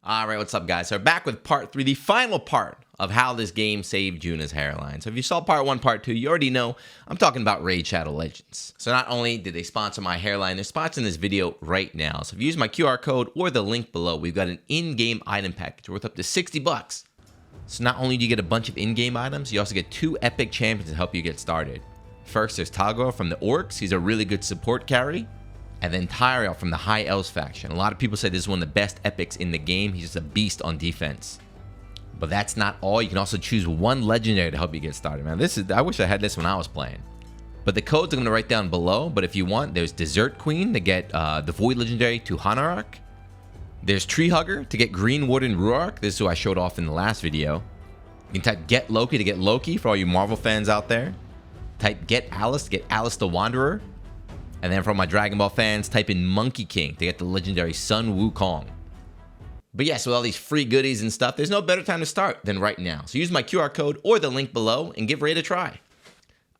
All right, what's up, guys? So we're back with part 3, the final part of how this game saved Juna's hairline. So if you saw part 1, part 2, you already know I'm talking about Raid Shadow Legends. So not only did they sponsor my hairline, they're sponsoring this video right now. So if you use my QR code or the link below, we've got an in-game item package worth up to 60 bucks. So not only do you get a bunch of in-game items, you also get 2 epic champions to help you get started. First, there's Tagoar from the Orcs. He's a really good support carry. And then Tayrel from the High Elves faction. A lot of people say this is one of the best epics in the game. He's just a beast on defense. But that's not all. You can also choose one legendary to help you get started, man. I wish I had this when I was playing. But the codes I'm going to write down below. But if you want, there's Desert Queen to get the Void legendary to Hanarok. There's Tree Hugger to get Green Warden Ruark. This is who I showed off in the last video. You can type Get Loki to get Loki for all you Marvel fans out there. Type Get Alice to get Alice the Wanderer. And then for my Dragon Ball fans, type in Monkey King to get the legendary Sun Wukong. But yes, with all these free goodies and stuff, there's no better time to start than right now. So use my QR code or the link below and give Raid a try.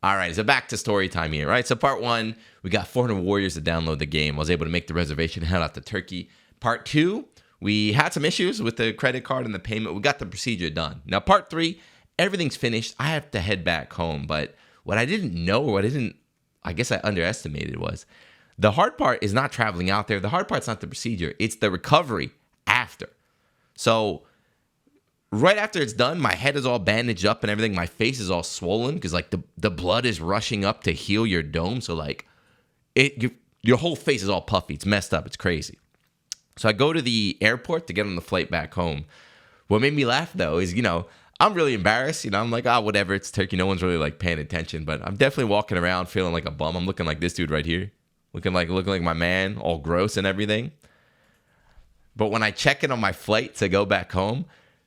All right, so back to story time here, right? So part 1, we got 400 warriors to download the game. I was able to make the reservation and head out to Turkey. Part 2, we had some issues with the credit card and the payment. We got the procedure done. Now part 3, everything's finished. I have to head back home. But what I didn't know, or I guess I underestimated, was the hard part is not traveling out there. The hard part's not the procedure. It's the recovery after. So right after it's done, my head is all bandaged up and everything. My face is all swollen because like the blood is rushing up to heal your dome. So like your whole face is all puffy. It's messed up. It's crazy. So I go to the airport to get on the flight back home. What made me laugh though is, I'm really embarrassed. I'm like, whatever, it's Turkey. No one's really like paying attention, but I'm definitely walking around feeling like a bum. I'm looking like this dude right here, looking like my man, all gross and everything. But when I check in on my flight to go back home,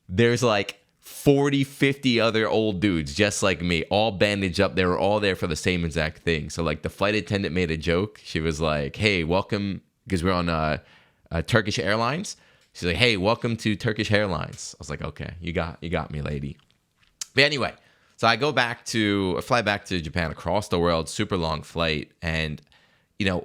there's like 40, 50 other old dudes just like me, all bandaged up. They were all there for the same exact thing. So like the flight attendant made a joke. She was like, "Hey, welcome," because we're on Turkish Airlines. She's like, "Hey, welcome to Turkish Airlines." I was like, "Okay, you got me, lady." But anyway, so I fly back to Japan across the world, super long flight. And,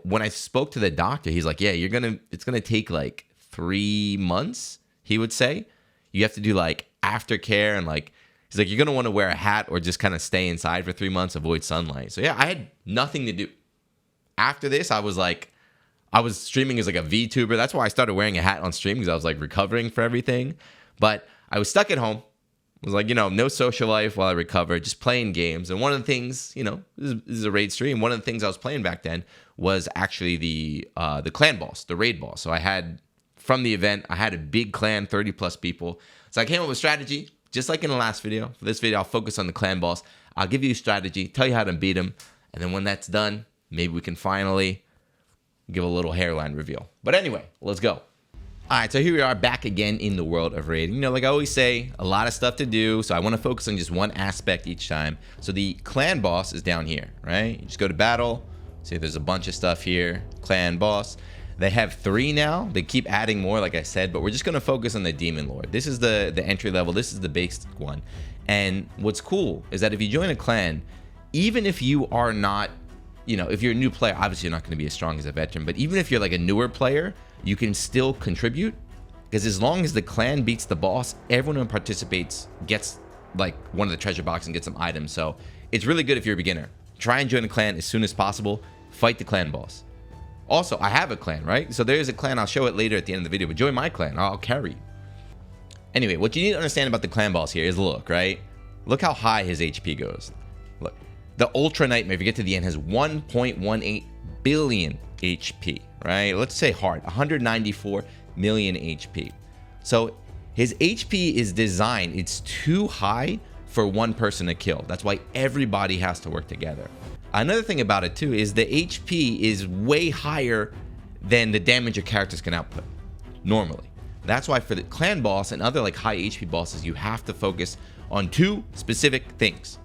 when I spoke to the doctor, he's like, "Yeah, it's going to take like 3 months," he would say. You have to do like aftercare and like, he's like, "You're going to want to wear a hat or just kind of stay inside for 3 months, avoid sunlight." So yeah, I had nothing to do. After this, I was streaming as like a VTuber. That's why I started wearing a hat on stream, because I was like recovering for everything. But I was stuck at home. I was like, no social life while I recovered, just playing games. And one of the things, this is a raid stream. One of the things I was playing back then was actually the clan boss, the raid boss. So from the event, I had a big clan, 30 plus people. So I came up with strategy, just like in the last video. For this video, I'll focus on the clan boss. I'll give you a strategy, tell you how to beat him. And then when that's done, maybe we can finally give a little hairline reveal. But anyway, let's go. All right, so here we are back again in the world of raid. Like I always say, a lot of stuff to do, so I want to focus on just one aspect each time. So the clan boss is down here, right? You just go to battle. See, there's a bunch of stuff here. Clan boss. They have 3 now. They keep adding more, like I said, but we're just going to focus on the Demon Lord. This is the entry level. This is the basic one. And what's cool is that if you join a clan, even if you are not, if you're a new player, obviously you're not going to be as strong as a veteran, but even if you're like a newer player, you can still contribute, because as long as the clan beats the boss, everyone who participates gets like one of the treasure boxes and gets some items. So it's really good if you're a beginner. Try and join a clan as soon as possible. Fight the clan boss. Also, I have a clan, right? So there is a clan. I'll show it later at the end of the video, but join my clan. I'll carry you. Anyway, what you need to understand about the clan boss here is look, right? Look how high his HP goes. Look. The Ultra Nightmare, if you get to the end, has 1.18 billion HP, right? Let's say hard, 194 million HP. So his HP is designed, it's too high for one person to kill. That's why everybody has to work together. Another thing about it too is the HP is way higher than the damage your characters can output normally. That's why for the clan boss and other like high HP bosses, you have to focus on 2 specific things.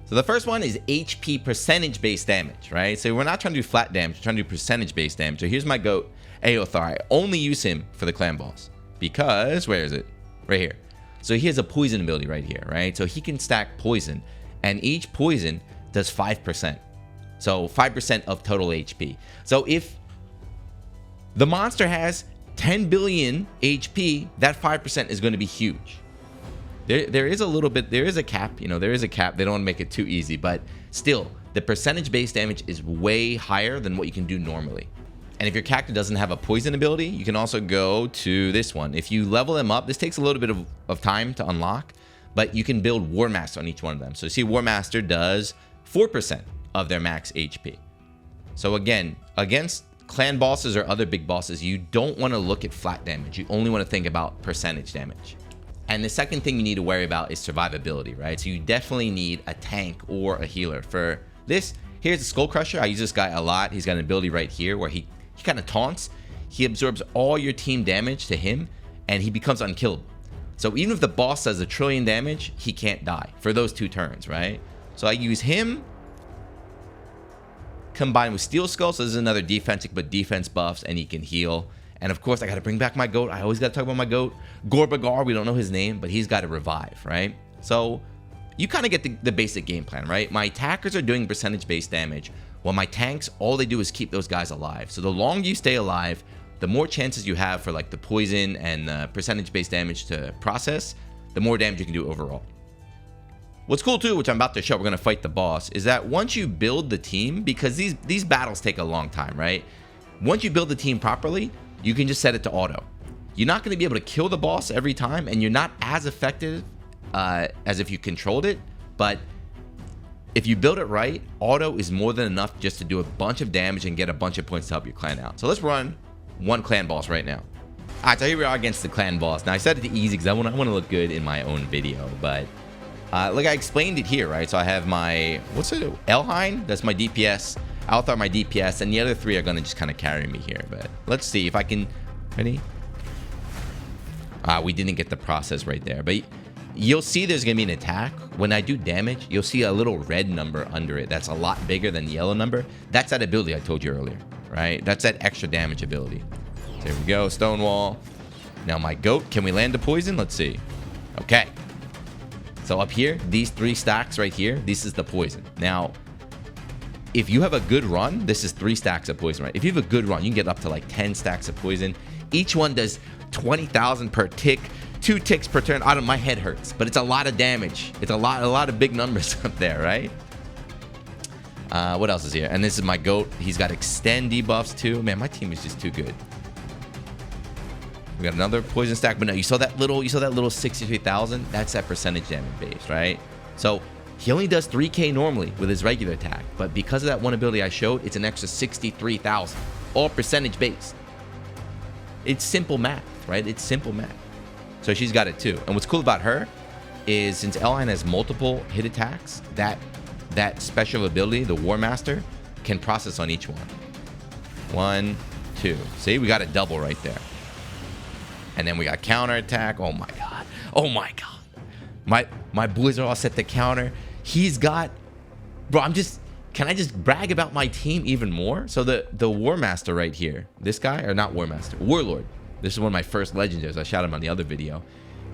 So the first one is HP percentage-based damage, right? So we're not trying to do flat damage, we're trying to do percentage-based damage. So here's my goat, Aothar. I only use him for the clan boss because, where is it? Right here. So he has a poison ability right here, right? So he can stack poison, and each poison does 5%. So 5% of total HP. So if the monster has 10 billion HP, that 5% is going to be huge. There is a little bit, there is a cap, you know, there is a cap. They don't want to make it too easy, but still, the percentage base damage is way higher than what you can do normally. And if your character doesn't have a poison ability, you can also go to this one. If you level them up, this takes a little bit of time to unlock, but you can build War Master on each one of them. So you see War Master does 4% of their max HP. So again, against clan bosses or other big bosses, you don't want to look at flat damage. You only want to think about percentage damage. And the second thing you need to worry about is survivability, right? So you definitely need a tank or a healer. For this, here's the Skull Crusher. I use this guy a lot. He's got an ability right here where he kind of taunts. He absorbs all your team damage to him, and he becomes unkillable. So even if the boss does 1 trillion damage, he can't die for those 2 turns, right? So I use him combined with Steel Skull. So this is another defensive, but defense buffs, and he can heal. And of course, I got to bring back my goat. I always got to talk about my goat. Gorbagar, we don't know his name, but he's got to revive, right? So you kind of get the basic game plan, right? My attackers are doing percentage-based damage, while my tanks, all they do is keep those guys alive. So the longer you stay alive, the more chances you have for like the poison and the percentage-based damage to process, the more damage you can do overall. What's cool too, which I'm about to show, we're going to fight the boss, is that once you build the team, because these battles take a long time, right? Once you build the team properly, you can just set it to auto. You're not going to be able to kill the boss every time, and you're not as effective as if you controlled it, but if you build it right, auto is more than enough just to do a bunch of damage and get a bunch of points to help your clan out. So let's run one clan boss right now. All right, so here we are against the clan boss. Now I set it to easy because I want to look good in my own video, but like I explained it here, right? So I have my, what's it? Hairline, that's my DPS. Althar, my DPS, and the other 3 are going to just kind of carry me here. But let's see if I can, ready? We didn't get the process right there, but you'll see there's going to be an attack. When I do damage, you'll see a little red number under it. That's a lot bigger than the yellow number. That's that ability I told you earlier, right? That's that extra damage ability. So here we go, Stonewall. Now my goat, can we land a poison? Let's see. Okay. So up here, these 3 stacks right here, this is the poison. Now, if you have a good run, this is 3 stacks of poison, right? If you have a good run, you can get up to like 10 stacks of poison. Each one does 20,000 per tick, 2 ticks per turn. I don't know, my head hurts, but it's a lot of damage. It's a lot of big numbers up there, right? What else is here? And this is my goat. He's got extend debuffs too. Man, my team is just too good. We got another poison stack, but no, you saw that little 63,000? That's that percentage damage base, right? So he only does 3k normally with his regular attack, but because of that one ability I showed, it's an extra 63,000, all percentage based. It's simple math, right? It's simple math. So she's got it too. And what's cool about her is since Hairline has multiple hit attacks, that special ability, the War Master, can process on each one. 1, 2. See, we got a double right there. And then we got counter attack. Oh my god. Oh my god. My boys are all set to counter. He's got, bro, can I just brag about my team even more? So the War Master right here, this guy, or not War Master, Warlord. This is one of my first legendaries. I shot him on the other video.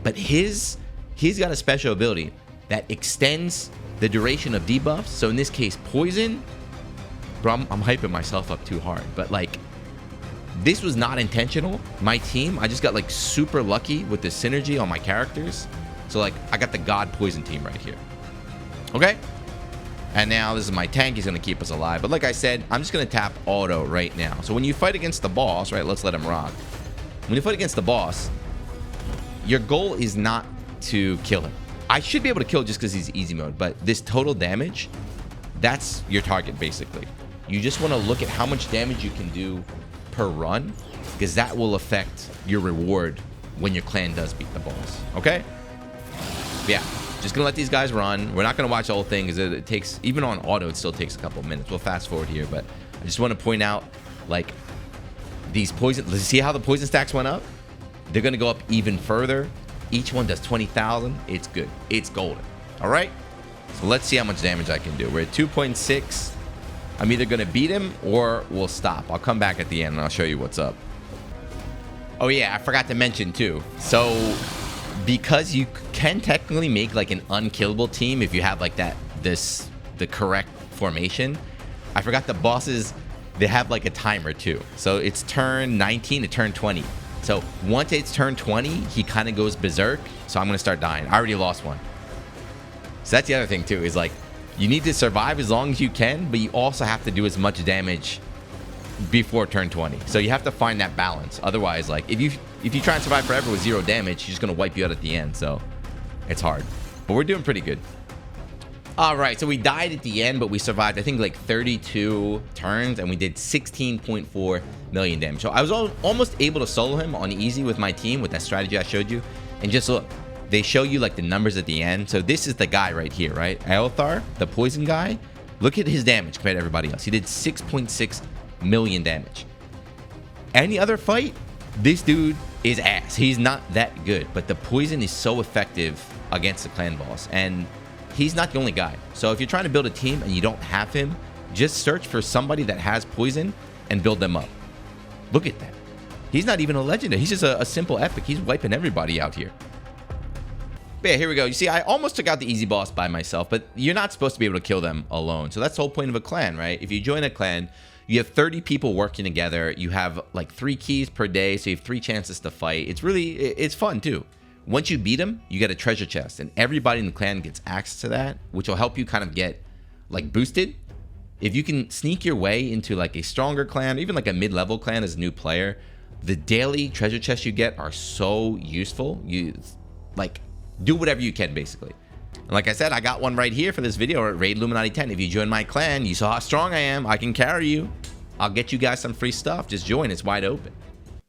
But he's got a special ability that extends the duration of debuffs. So in this case, poison. Bro, I'm hyping myself up too hard. But like, this was not intentional. My team, I just got like super lucky with the synergy on my characters. So like, I got the God Poison team right here. Okay? And now this is my tank. He's going to keep us alive. But like I said, I'm just going to tap auto right now. So when you fight against the boss, right, let's let him rock. When you fight against the boss, your goal is not to kill him. I should be able to kill just because he's easy mode. But this total damage, that's your target basically. You just want to look at how much damage you can do per run, because that will affect your reward when your clan does beat the boss. Okay? Yeah, just gonna let these guys run. We're not gonna watch the whole thing because it takes, even on auto, it still takes a couple minutes. We'll fast forward here, but I just want to point out, like, these poison, let's see how the poison stacks went up. They're gonna go up even further. Each one does 20,000. It's good. It's golden. All right, so let's see how much damage I can do. We're at 2.6. I'm either going to beat him or we'll stop. I'll come back at the end and I'll show you what's up. Oh yeah, I forgot to mention too. So because you can technically make like an unkillable team if you have like the correct formation. I forgot the bosses, they have like a timer too. So it's turn 19 to turn 20. So once it's turn 20, he kind of goes berserk. So I'm going to start dying. I already lost one. So that's the other thing too, is like you need to survive as long as you can, but you also have to do as much damage before turn 20. So you have to find that balance. Otherwise, like if you try and survive forever with 0 damage, she's just going to wipe you out at the end. So it's hard, but we're doing pretty good. All right, so we died at the end, but we survived, I think, like 32 turns, and we did 16.4 million damage. So I was almost able to solo him on easy with my team with that strategy I showed you. And just look, they show you like the numbers at the end. So this is the guy right here, right? Althar, the poison guy. Look at his damage compared to everybody else. He did 6.6 million damage. Any other fight, this dude is ass. He's not that good, but the poison is so effective against the clan boss. And he's not the only guy. So if you're trying to build a team and you don't have him, just search for somebody that has poison and build them up. Look at that. He's not even a legendary. He's just a simple epic. He's wiping everybody out here. But yeah, here we go. You see, I almost took out the easy boss by myself, but you're not supposed to be able to kill them alone. So that's the whole point of a clan, right? If you join a clan, you have 30 people working together. You have like 3 keys per day, so you have 3 chances to fight. It's fun too. Once you beat them, you get a treasure chest, and everybody in the clan gets access to that, which will help you kind of get like boosted. If you can sneak your way into like a stronger clan, even like a mid-level clan as a new player, the daily treasure chests you get are so useful. You like do whatever you can basically. And like I said, I got one right here for this video at Raid Illuminati 10. If you join my clan, you saw how strong I am. I can carry you. I'll get you guys some free stuff. Just join. It's wide open.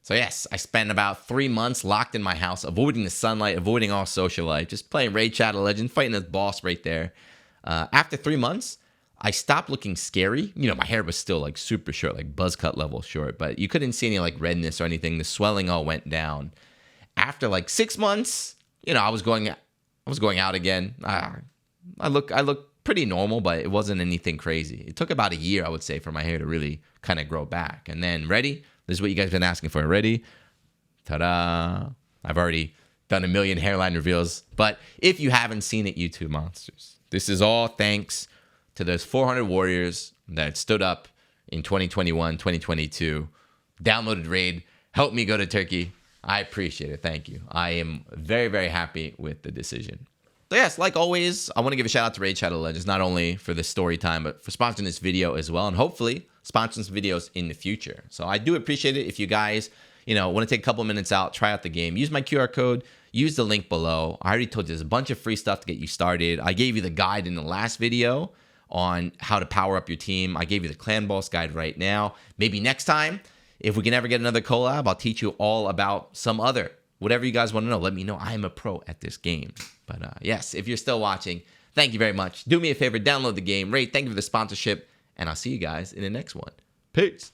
So yes, I spent about 3 months locked in my house, avoiding the sunlight, avoiding all social life, just playing Raid Shadow Legends, fighting this boss right there. After 3 months, I stopped looking scary. You know, my hair was still like super short, like buzz cut level short, but you couldn't see any like redness or anything. The swelling all went down. After like 6 months, you know, I was going out again. I look pretty normal, but it wasn't anything crazy. It took about a year, I would say, for my hair to really kind of grow back. And then ready? This is what you guys have been asking for. Ready? Ta-da! I've already done a million hairline reveals, but if you haven't seen it, YouTube monsters, this is all thanks to those 400 warriors that stood up in 2021, 2022, downloaded Raid, helped me go to Turkey. I appreciate it. Thank you. I am very, very happy with the decision. So yes, like always, I want to give a shout out to Raid Shadow Legends, not only for this story time, but for sponsoring this video as well, and hopefully sponsoring some videos in the future. So I do appreciate it if you guys, you know, want to take a couple minutes out, try out the game, use my QR code, use the link below. I already told you there's a bunch of free stuff to get you started. I gave you the guide in the last video on how to power up your team. I gave you the clan boss guide right now. Maybe next time, if we can ever get another collab, I'll teach you all about some other, whatever you guys want to know. Let me know. I am a pro at this game. But yes, if you're still watching, thank you very much. Do me a favor, download the game. Raid, thank you for the sponsorship. And I'll see you guys in the next one. Peace.